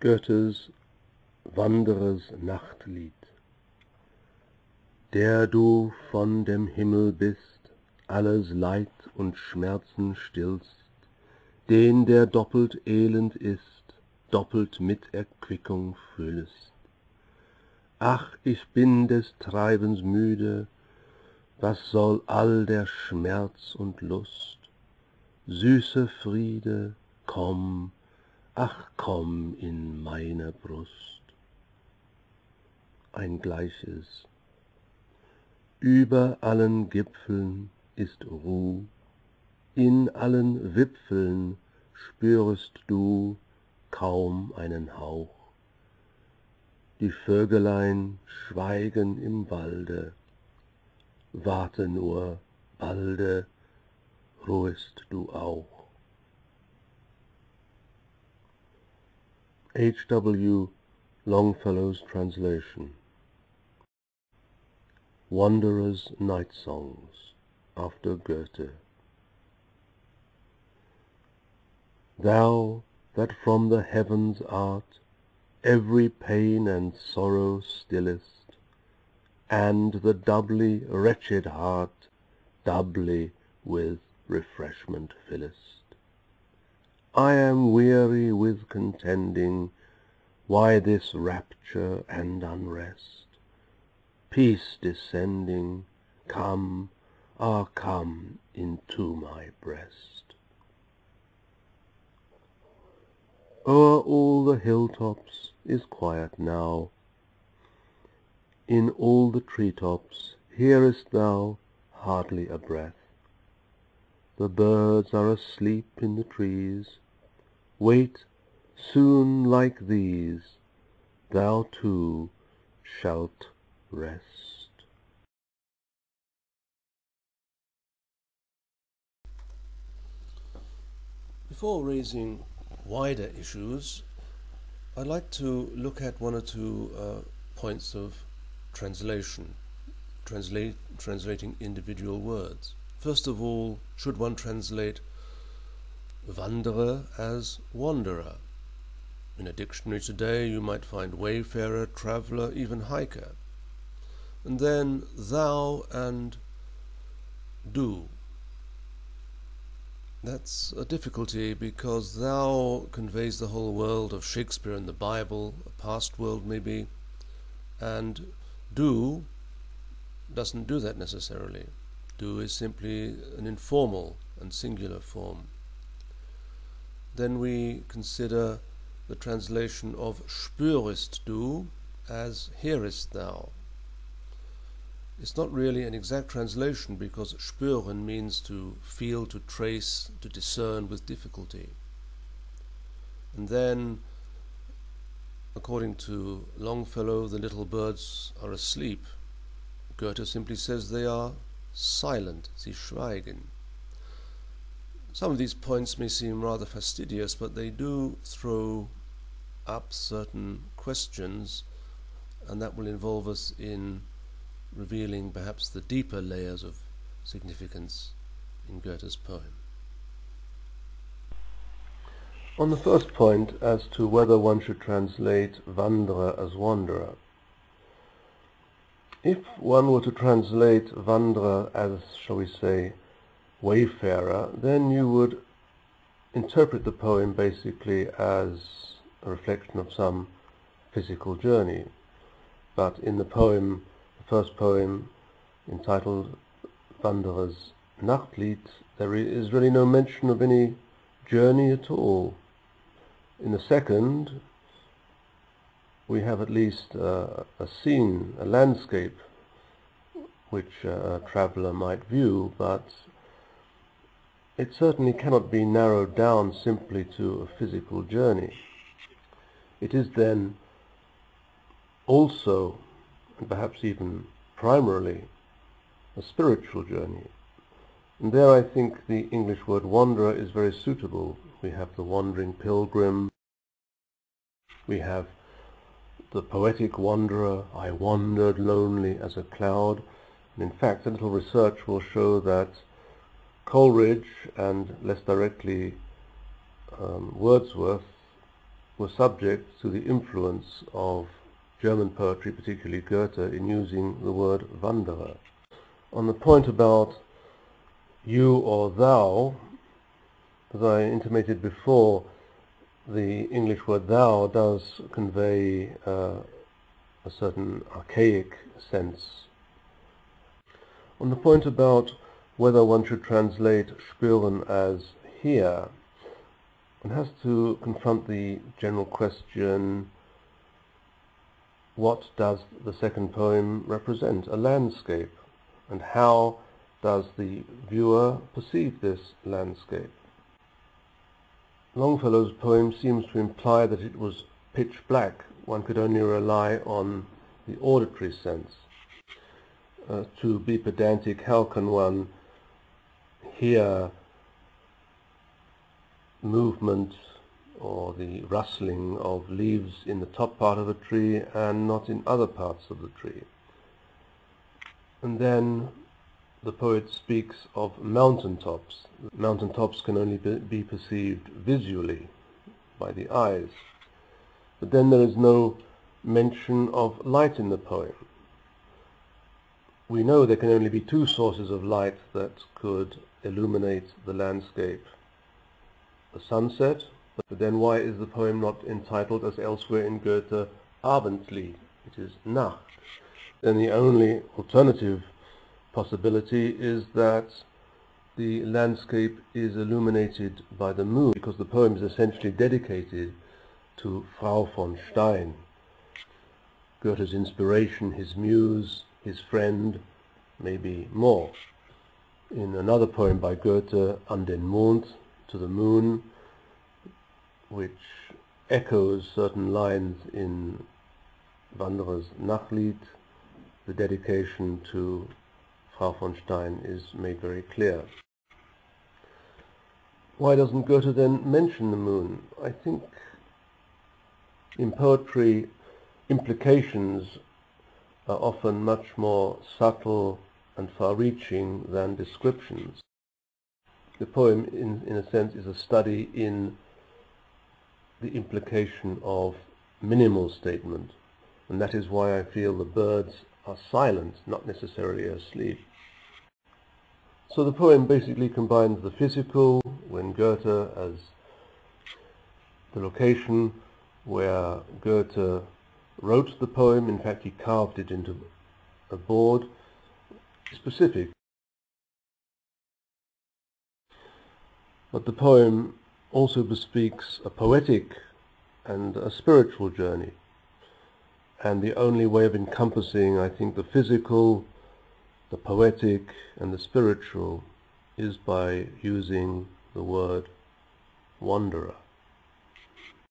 Goethes Wanderers Nachtlied. Der du von dem Himmel bist, alles Leid und Schmerzen stillst, den, der doppelt elend ist, doppelt mit Erquickung füllst. Ach, ich bin des Treibens müde, was soll all der Schmerz und Lust? Süße Friede, komm, ach komm in meine Brust. Ein Gleiches. Über allen Gipfeln ist Ruh, in allen Wipfeln spürest du kaum einen Hauch. Die Vögelein schweigen im Walde, warte nur, balde ruhest du auch. H.W. Longfellow's translation. Wanderers' Night Songs, after Goethe. Thou that from the heavens art, every pain and sorrow stillest, and the doubly wretched heart doubly with refreshment fillest. I am weary with contending, why this rapture and unrest? Peace descending, come, ah come into my breast. O'er all the hilltops is quiet now, in all the treetops hearest thou hardly a breath. The birds are asleep in the trees, wait, soon like these, thou too shalt rest. Before raising wider issues, I'd like to look at one or two points of translation, translating individual words. First of all, should one translate Wanderer as wanderer? In a dictionary today you might find wayfarer, traveller, even hiker. And then thou and do. That's a difficulty because thou conveys the whole world of Shakespeare and the Bible, a past world maybe, and do doesn't do that necessarily. Do is simply an informal and singular form. Then we consider the translation of spürest du as hearest thou. It's not really an exact translation because spüren means to feel, to trace, to discern with difficulty. And then, according to Longfellow, the little birds are asleep. Goethe simply says they are silent, sie schweigen. Some of these points may seem rather fastidious, but they do throw up certain questions, and that will involve us in revealing perhaps the deeper layers of significance in Goethe's poem. On the first point, as to whether one should translate Wanderer as wanderer, if one were to translate Wanderer as, shall we say, wayfarer, then you would interpret the poem basically as a reflection of some physical journey. But in the poem, the first poem entitled Wanderers Nachtlied, there is really no mention of any journey at all. In the second, we have at least a scene, a landscape, which a traveller might view, but it certainly cannot be narrowed down simply to a physical journey. It is then also, and perhaps even primarily, a spiritual journey. And there I think the English word wanderer is very suitable. We have the wandering pilgrim, we have the poetic wanderer, I wandered lonely as a cloud. And in fact, a little research will show that Coleridge, and less directly Wordsworth, were subject to the influence of German poetry, particularly Goethe, in using the word Wanderer. On the point about you or thou, as I intimated before, the English word thou does convey a certain archaic sense. On the point about whether one should translate spüren as hear, one has to confront the general question, what does the second poem represent? A landscape. And how does the viewer perceive this landscape? Longfellow's poem seems to imply that it was pitch black. One could only rely on the auditory sense. To be pedantic, how can one hear movement or the rustling of leaves in the top part of a tree and not in other parts of the tree? And then the poet speaks of mountaintops. Mountaintops can only be perceived visually by the eyes. But then there is no mention of light in the poem. We know there can only be two sources of light that could illuminate the landscape. The sunset, but then why is the poem not entitled, as elsewhere in Goethe, Abendlied? It is Nacht. Then the only alternative possibility is that the landscape is illuminated by the moon, because the poem is essentially dedicated to Frau von Stein, Goethe's inspiration, his muse, his friend, maybe more. In another poem by Goethe, An den Mond, to the moon, which echoes certain lines in Wanderer's Nachtlied, the dedication to Frau von Stein is made very clear. Why doesn't Goethe then mention the moon? I think in poetry implications are often much more subtle and far-reaching than descriptions. The poem, in a sense, is a study in the implication of minimal statement, and that is why I feel the birds are silent, not necessarily asleep. So the poem basically combines the physical, when Goethe as the location where Goethe wrote the poem, in fact he carved it into a board, specific. But the poem also bespeaks a poetic and a spiritual journey. And the only way of encompassing, I think, the physical, the poetic and the spiritual is by using the word wanderer.